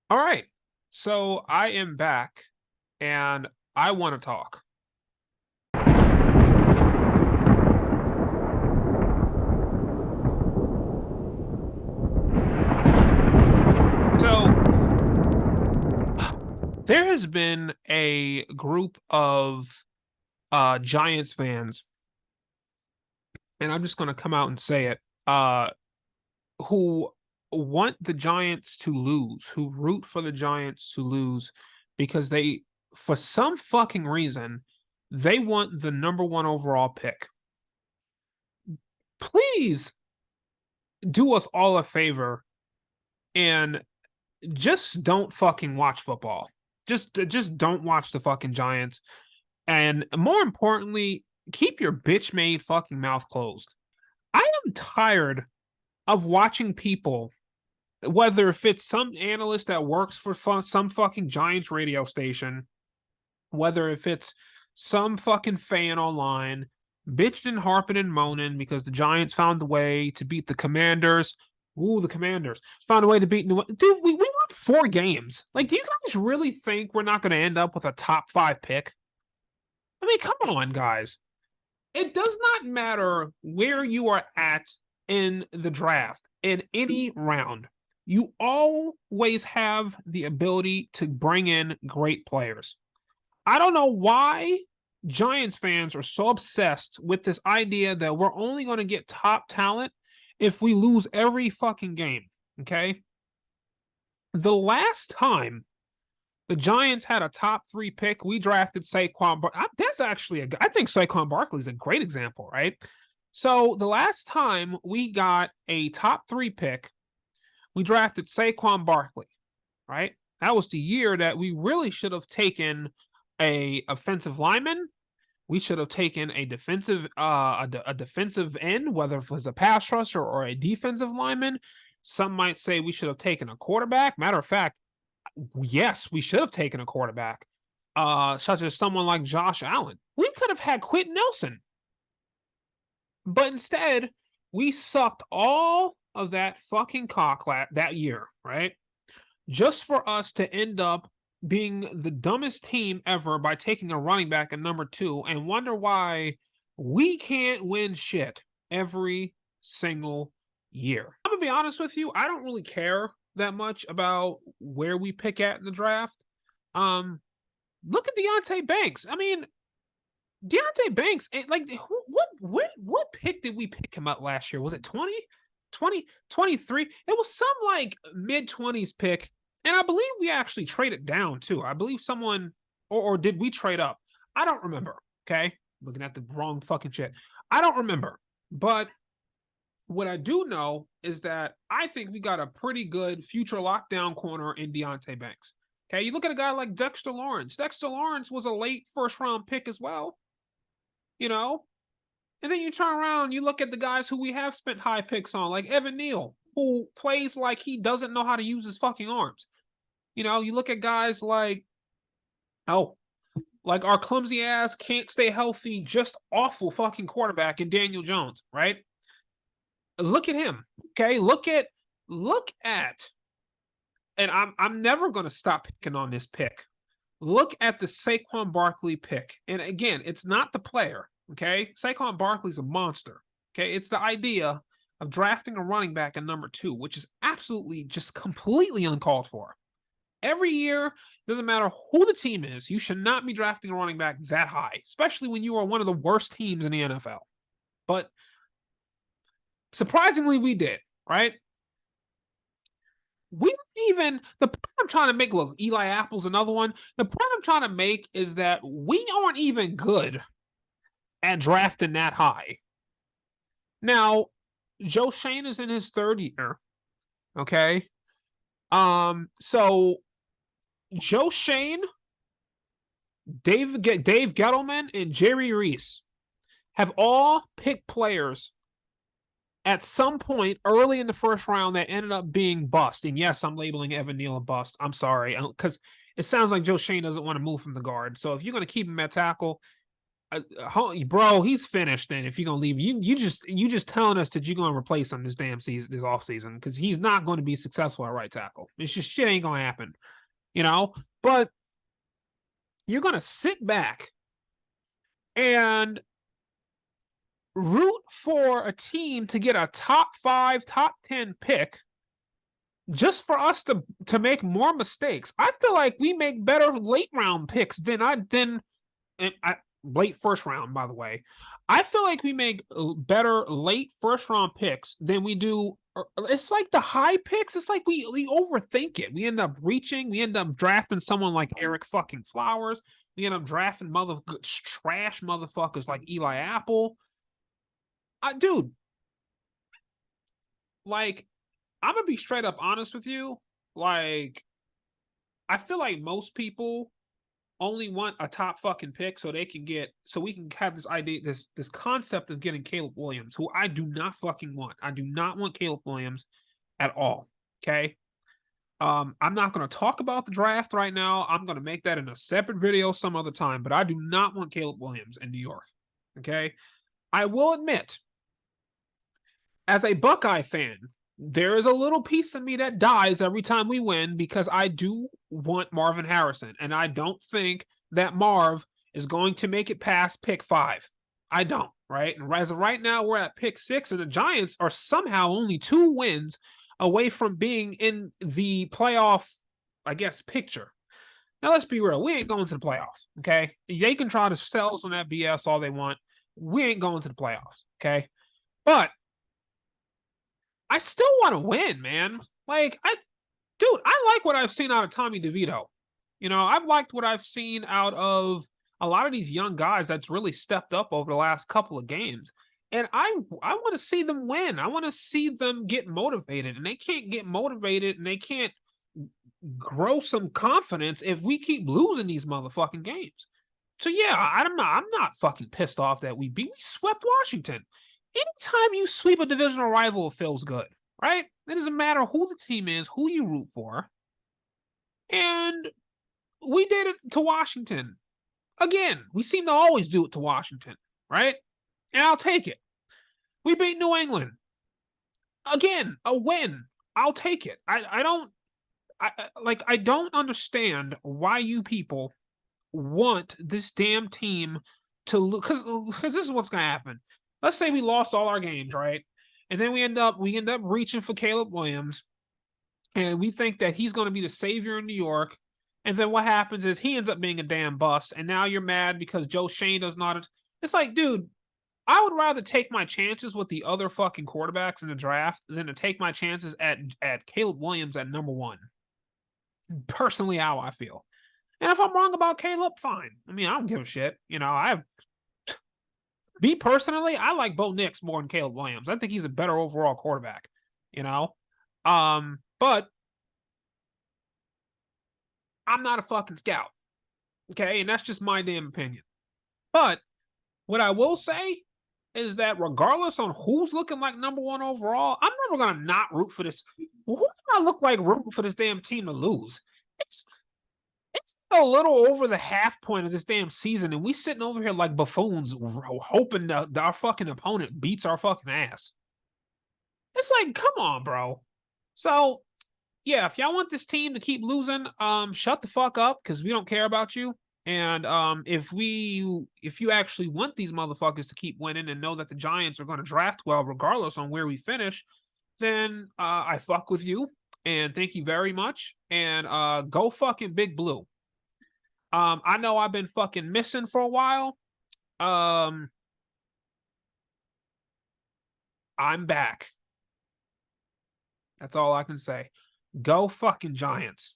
All right. So I am back and I want to talk. So there has been a group of Giants fans, and I'm just going to come out and say it, who want the Giants to lose, who root for the Giants to lose because for some fucking reason, they want the number one overall pick. Please do us all a favor and just don't fucking watch football. Just don't watch the fucking Giants. And more importantly, keep your bitch made fucking mouth closed. I am tired of watching people, whether if it's some analyst that works for some fucking Giants radio station, whether if it's some fucking fan online, bitching and harping and moaning because the Giants found a way to beat the Commanders. Ooh, the Commanders found a way to beat New. Dude, we won 4 games. Like, do you guys really think we're not going to end up with a top 5 pick? I mean, come on, guys. It does not matter where you are at in the draft in any round. You always have the ability to bring in great players. I don't know why Giants fans are so obsessed with this idea that we're only going to get top talent if we lose every fucking game. Okay. The last time the Giants had a top 3 pick, we drafted Saquon. That's actually I think Saquon Barkley is a great example, right? So the last time we got a top 3 pick, we drafted Saquon Barkley, right? That was the year that we really should have taken a offensive lineman. We should have taken a defensive end, whether it was a pass rusher or a defensive lineman. Some might say we should have taken a quarterback. Matter of fact, yes, we should have taken a quarterback, such as someone like Josh Allen. We could have had Quentin Nelson, but instead we sucked all of that fucking cock that year, right? Just for us to end up being the dumbest team ever by taking a running back at number 2 and wonder why we can't win shit every single year. I'm gonna be honest with you, I don't really care that much about where we pick at in the draft. Um, Look at Deontay Banks. I mean, Deontay Banks, like what pick did we pick him up last year? Was it 20, 20, 23? It was some like mid-20s pick. And I believe we actually traded down too. I believe someone, or did we trade up? I don't remember. Okay. Looking at the wrong fucking shit. I don't remember. But what I do know is that I think we got a pretty good future lockdown corner in Deontay Banks. Okay. You look at a guy like Dexter Lawrence. Dexter Lawrence was a late first round pick as well, you know? And then you turn around, you look at the guys who we have spent high picks on, like Evan Neal, who plays like he doesn't know how to use his fucking arms. You know, you look at guys like our clumsy ass can't stay healthy, just awful fucking quarterback in Daniel Jones, right? Look at him. Okay. Look at and I'm never gonna stop picking on this pick. Look at the Saquon Barkley pick. And again, it's not the player. Okay. Saquon Barkley's a monster. Okay. It's the idea of drafting a running back at number 2, which is absolutely just completely uncalled for. Every year, doesn't matter who the team is, you should not be drafting a running back that high, especially when you are one of the worst teams in the NFL. But surprisingly, we did, right? We even the point I'm trying to make. Look, Eli Apple's another one. The point I'm trying to make is that we aren't even good at drafting that high. Now, Joe Schoen is in his 3rd year. Okay. So Joe Schoen, Dave Gettleman, and Jerry Reese have all picked players at some point early in the first round that ended up being bust. And yes, I'm labeling Evan Neal a bust. I'm sorry, because it sounds like Joe Schoen doesn't want to move from the guard. So if you're going to keep him at tackle, bro, he's finished. Then if you're gonna leave, you just telling us that you're gonna replace him this damn season, this off season, because he's not going to be successful at right tackle. It's just shit ain't gonna happen, you know. But you're gonna sit back and root for a team to get a top 5, top 10 pick just for us to make more mistakes. I feel like we make better late round picks than late first round, by the way. I feel like we make better late first round picks than we do. It's like the high picks. It's like we overthink it. We end up reaching. We end up drafting someone like Eric fucking Flowers. We end up drafting trash motherfuckers like Eli Apple. Dude, like, I'm gonna be straight up honest with you. Like, I feel like most people only want a top fucking pick so we can have this idea, this concept of getting Caleb Williams, who I do not fucking want. I do not want Caleb Williams at all. Okay. I'm not going to talk about the draft right now. I'm going to make that in a separate video some other time, but I do not want Caleb Williams in New York. Okay. I will admit, as a Buckeye fan, there is a little piece of me that dies every time we win because I do want Marvin Harrison, and I don't think that Marv is going to make it past pick 5. I don't, right? And as of right now, we're at pick 6, and the Giants are somehow only 2 wins away from being in the playoff, I guess, picture. Now, let's be real. We ain't going to the playoffs, okay? They can try to sell us on that BS all they want. We ain't going to the playoffs, okay? But I still want to win, man. Like, I like what I've seen out of Tommy DeVito. You know, I've liked what I've seen out of a lot of these young guys that's really stepped up over the last couple of games. And I want to see them win. I want to see them get motivated. And they can't get motivated and they can't grow some confidence if we keep losing these motherfucking games. So yeah, I'm not fucking pissed off that we swept Washington. Anytime you sweep a divisional rival, it feels good, right? It doesn't matter who the team is, who you root for. And we did it to Washington. Again, we seem to always do it to Washington, right? And I'll take it. We beat New England. Again, a win. I'll take it. I don't understand why you people want this damn team to lose, because this is what's gonna happen. Let's say we lost all our games, right? And then we end up reaching for Caleb Williams, and we think that he's going to be the savior in New York. And then what happens is he ends up being a damn bust, and now you're mad because Joe Shane does not. It's like, dude, I would rather take my chances with the other fucking quarterbacks in the draft than to take my chances at Caleb Williams at number 1. Personally, how I feel. And if I'm wrong about Caleb, fine. I mean, I don't give a shit. You know, me personally, I like Bo Nix more than Caleb Williams. I think he's a better overall quarterback, you know? But I'm not a fucking scout. Okay, and that's just my damn opinion. But what I will say is that regardless on who's looking like number 1 overall, I'm never gonna not root for this. Who do I look like rooting for this damn team to lose? It's a little over the half point of this damn season, and we sitting over here like buffoons, hoping that our fucking opponent beats our fucking ass. It's like, come on, bro. So, yeah, if y'all want this team to keep losing, shut the fuck up because we don't care about you. And if you actually want these motherfuckers to keep winning and know that the Giants are going to draft well regardless on where we finish, then I fuck with you. And thank you very much. And go fucking Big Blue. I know I've been fucking missing for a while. I'm back. That's all I can say. Go fucking Giants.